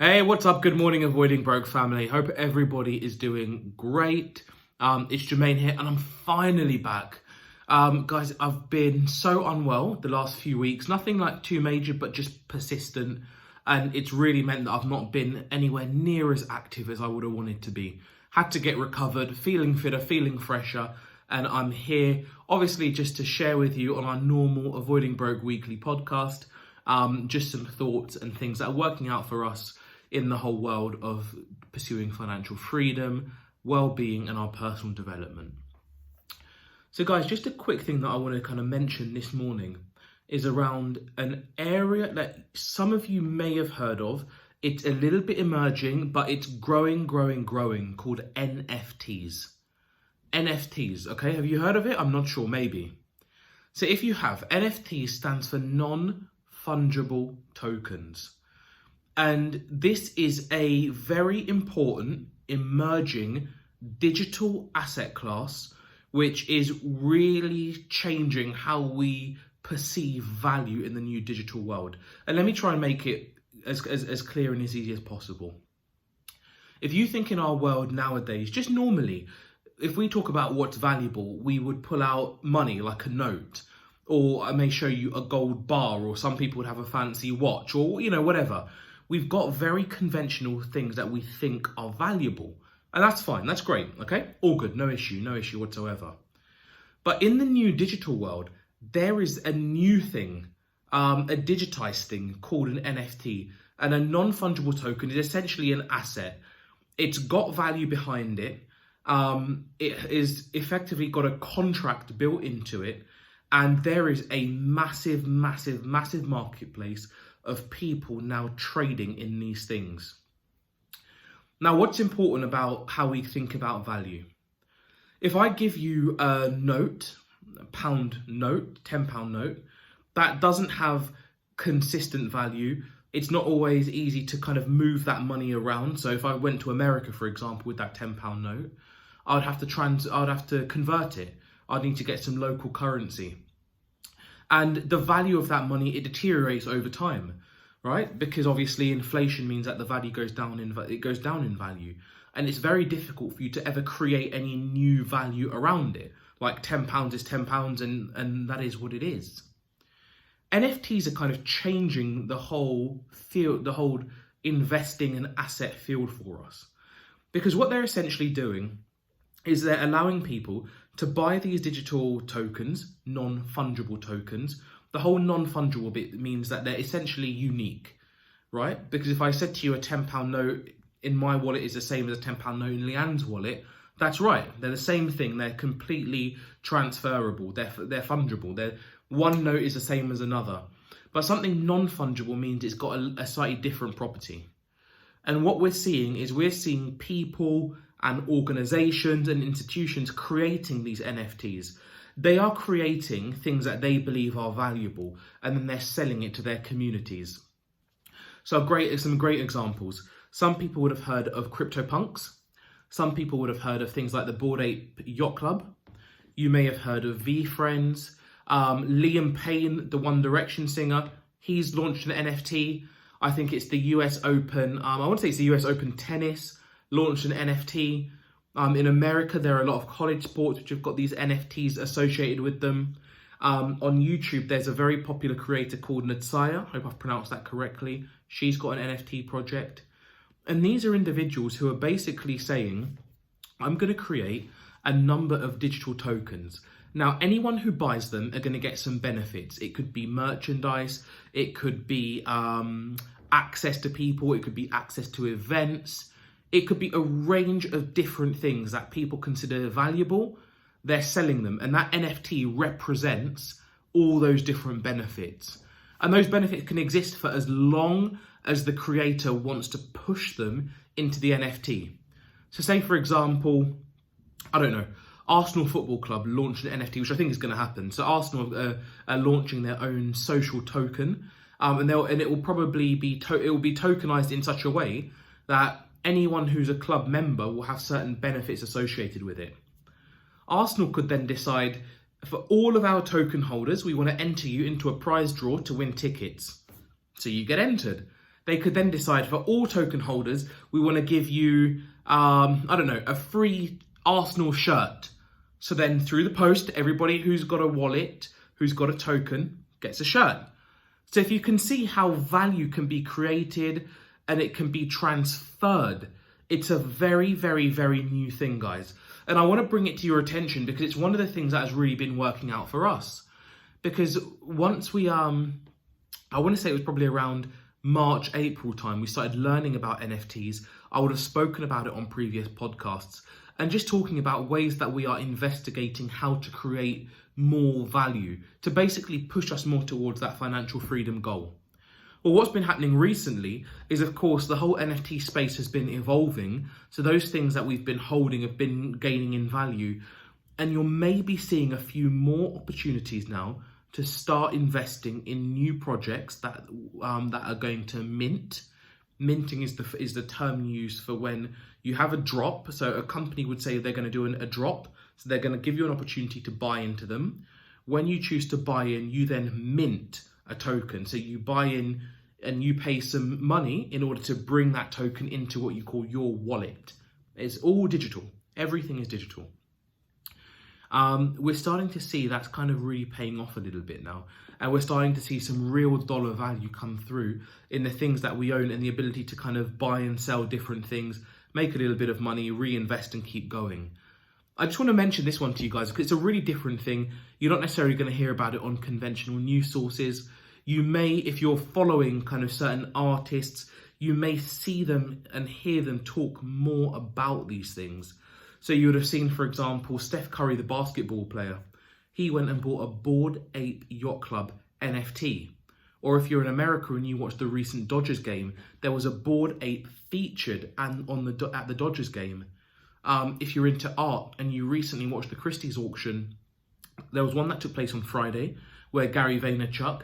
Hey, what's up? Good morning, Avoiding Broke family. Hope everybody is doing great. It's Jermaine here, and I'm finally back. Guys, I've been so unwell the last few weeks. Nothing like too major, but just persistent. And it's really meant that I've not been anywhere near as active as I would have wanted to be. Had to get recovered, feeling fitter, feeling fresher. And I'm here, obviously, just to share with you on our normal Avoiding Broke weekly podcast, just some thoughts and things that are working out for us in the whole world of pursuing financial freedom, well-being, and our personal development. So guys, just a quick thing that I want to kind of mention this morning is around an area that some of you may have heard of. It's a little bit emerging, but it's growing, called NFTs. NFTs, okay? Have you heard of it? I'm not sure, maybe. So if you have, NFTs stands for non-fungible tokens. And this is a very important emerging digital asset class, which is really changing how we perceive value in the new digital world. And let me try and make it as clear and as easy as possible. If you think in our world nowadays, just normally, if we talk about what's valuable, we would pull out money like a note, or I may show you a gold bar, or some people would have a fancy watch, or, whatever. We've got very conventional things that we think are valuable. And that's fine, that's great, okay? All good, no issue whatsoever. But in the new digital world, there is a new thing, a digitized thing called an NFT. And a non-fungible token is essentially an asset. It's got value behind it. It is effectively got a contract built into it. And there is a massive marketplace of people now trading in these things. Now, what's important about how we think about value? If I give you a note, a pound note, £10 note, that doesn't have consistent value. It's not always easy to kind of move that money around. So if I went to America, for example, with that £10 note, I'd have to convert it. I'd need to get some local currency. And the value of that money, it deteriorates over time, right? Because obviously inflation means that the value goes down in value. And it's very difficult for you to ever create any new value around it. Like £10 is £10 and that is what it is. NFTs are kind of changing the whole field, the whole investing and asset field for us. Because what they're essentially doing is they're allowing people to buy these digital tokens, non-fungible tokens. The whole non-fungible bit means that they're essentially unique, right? Because if I said to you a £10 note in my wallet is the same as a £10 note in Leanne's wallet, that's right. They're the same thing. They're completely transferable. They're fungible. One note is the same as another. But something non-fungible means it's got a slightly different property. And what we're seeing people and organizations and institutions creating these NFTs. They are creating things that they believe are valuable, and then they're selling it to their communities. So some great examples. Some people would have heard of CryptoPunks. Some people would have heard of things like the Bored Ape Yacht Club. You may have heard of VeeFriends. Liam Payne, the One Direction singer, he's launched an NFT. I think it's the US Open. I want to say it's the US Open Tennis launched an NFT. In America, there are a lot of college sports which have got these NFTs associated with them. On YouTube, there's a very popular creator called Natsaya. I hope I've pronounced that correctly. She's got an NFT project. And these are individuals who are basically saying, I'm going to create a number of digital tokens. Now, anyone who buys them are going to get some benefits. It could be merchandise. It could be access to people. It could be access to events. It could be a range of different things that people consider valuable. They're selling them, and that NFT represents all those different benefits. And those benefits can exist for as long as the creator wants to push them into the NFT. So say, for example, I don't know, Arsenal Football Club launched an NFT, which I think is going to happen. So Arsenal are launching their own social token, and it will probably be tokenized in such a way that anyone who's a club member will have certain benefits associated with it. Arsenal could then decide, for all of our token holders, we want to enter you into a prize draw to win tickets. So you get entered. they could then decide for all token holders, we want to give you, a free Arsenal shirt. So then through the post, everybody who's got a wallet, who's got a token, gets a shirt. So if you can see how value can be created and it can be transferred, it's a very, very, very new thing, guys. And I want to bring it to your attention because it's one of the things that has really been working out for us. Because once we, I want to say it was probably around March, April time, we started learning about NFTs. I would have spoken about it on previous podcasts and just talking about ways that we are investigating how to create more value to basically push us more towards that financial freedom goal. Well, what's been happening recently is, of course, the whole NFT space has been evolving. So those things that we've been holding have been gaining in value. And you're maybe seeing a few more opportunities now to start investing in new projects that are going to mint. Minting is the term used for when you have a drop. So a company would say they're going to do a drop. So they're going to give you an opportunity to buy into them. When you choose to buy in, you then mint a token. So you buy in and you pay some money in order to bring that token into what you call your wallet. It's all digital. Everything is digital. We're starting to see that's kind of really paying off a little bit now. And we're starting to see some real dollar value come through in the things that we own and the ability to kind of buy and sell different things, make a little bit of money, reinvest and keep going. I just want to mention this one to you guys because it's a really different thing. You're not necessarily going to hear about it on conventional news sources. You may, if you're following kind of certain artists, you may see them and hear them talk more about these things. So you would have seen, for example, Steph Curry, the basketball player. He went and bought a Bored Ape Yacht Club NFT. Or if you're in America and you watched the recent Dodgers game, there was a Bored Ape featured at the Dodgers game. If you're into art and you recently watched the Christie's auction, there was one that took place on Friday where Gary Vaynerchuk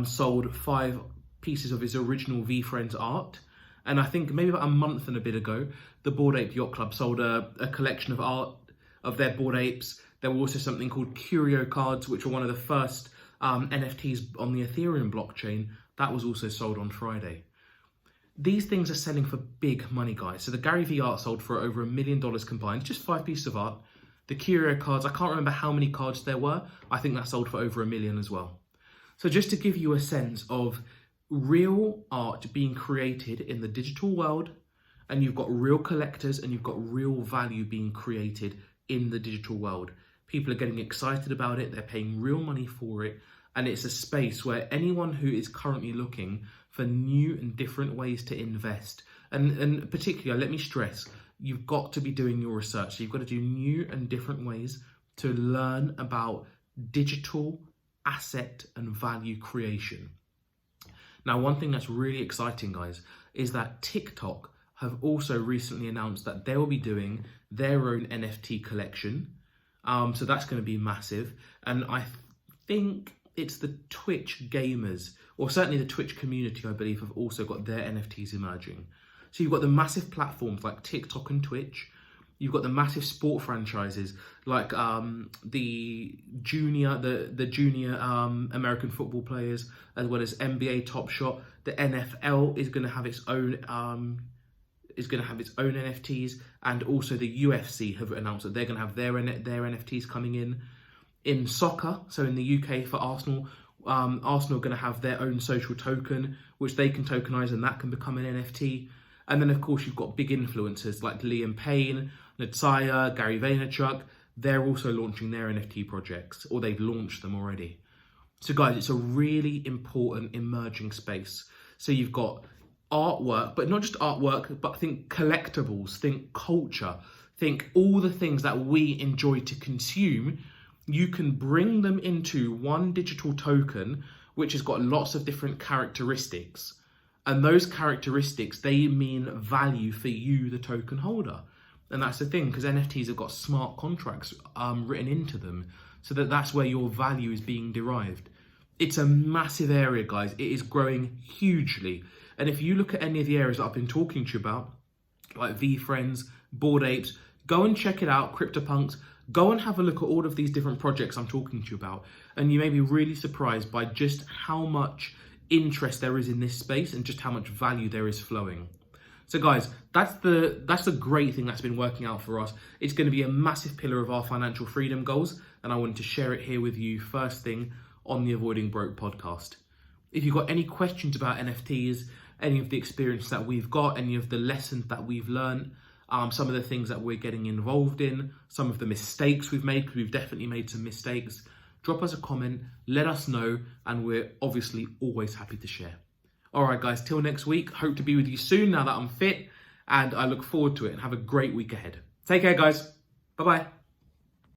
sold 5 pieces of his original V-Friends art. And I think maybe about a month and a bit ago, the Bored Ape Yacht Club sold a collection of art of their Bored Apes. There were also something called Curio cards, which were one of the first NFTs on the Ethereum blockchain. That was also sold on Friday. These things are selling for big money, guys. So the Gary V art sold for over $1 million combined, just 5 pieces of art. The Curio cards, I can't remember how many cards there were. I think that sold for over $1 million as well. So just to give you a sense of real art being created in the digital world, and you've got real collectors and you've got real value being created in the digital world. People are getting excited about it. They're paying real money for it. And it's a space where anyone who is currently looking for new and different ways to invest, and particularly, let me stress, you've got to be doing your research. So you've got to do new and different ways to learn about digital asset and value creation. Now, one thing that's really exciting, guys, is that TikTok have also recently announced that they will be doing their own NFT collection. So that's going to be massive. And I think it's the Twitch gamers, or certainly the Twitch community, I believe, have also got their NFTs emerging. So you've got the massive platforms like TikTok and Twitch. You've got the massive sport franchises like the junior American football players, as well as NBA Top Shot. The NFL is going to have its own NFTs, and also the UFC have announced that they're going to have their NFTs coming in. In soccer, so in the UK for Arsenal, Arsenal are going to have their own social token, which they can tokenize, and that can become an NFT. And then, of course, you've got big influencers like Liam Payne, Natsaya, Gary Vaynerchuk. They're also launching their NFT projects, or they've launched them already. So, guys, it's a really important emerging space. So you've got artwork, but not just artwork, but think collectibles, think culture, think all the things that we enjoy to consume. You can bring them into one digital token, which has got lots of different characteristics. And those characteristics, they mean value for you, the token holder. And that's the thing, because NFTs have got smart contracts written into them, so that's where your value is being derived. It's a massive area, guys. It is growing hugely. And if you look at any of the areas that I've been talking to you about, like VFriends, Bored Apes, go and check it out, CryptoPunks. Go and have a look at all of these different projects I'm talking to you about, and you may be really surprised by just how much interest there is in this space and just how much value there is flowing. So guys, that's the great thing that's been working out for us. It's going to be a massive pillar of our financial freedom goals, and I wanted to share it here with you first thing on the Avoiding Broke podcast. If you've got any questions about NFTs, any of the experience that we've got, any of the lessons that we've learned, some of the things that we're getting involved in, some of the mistakes we've made, because we've definitely made some mistakes, drop us a comment, let us know, and we're obviously always happy to share. All right, guys, till next week. Hope to be with you soon now that I'm fit, and I look forward to it, and have a great week ahead. Take care, guys. Bye-bye.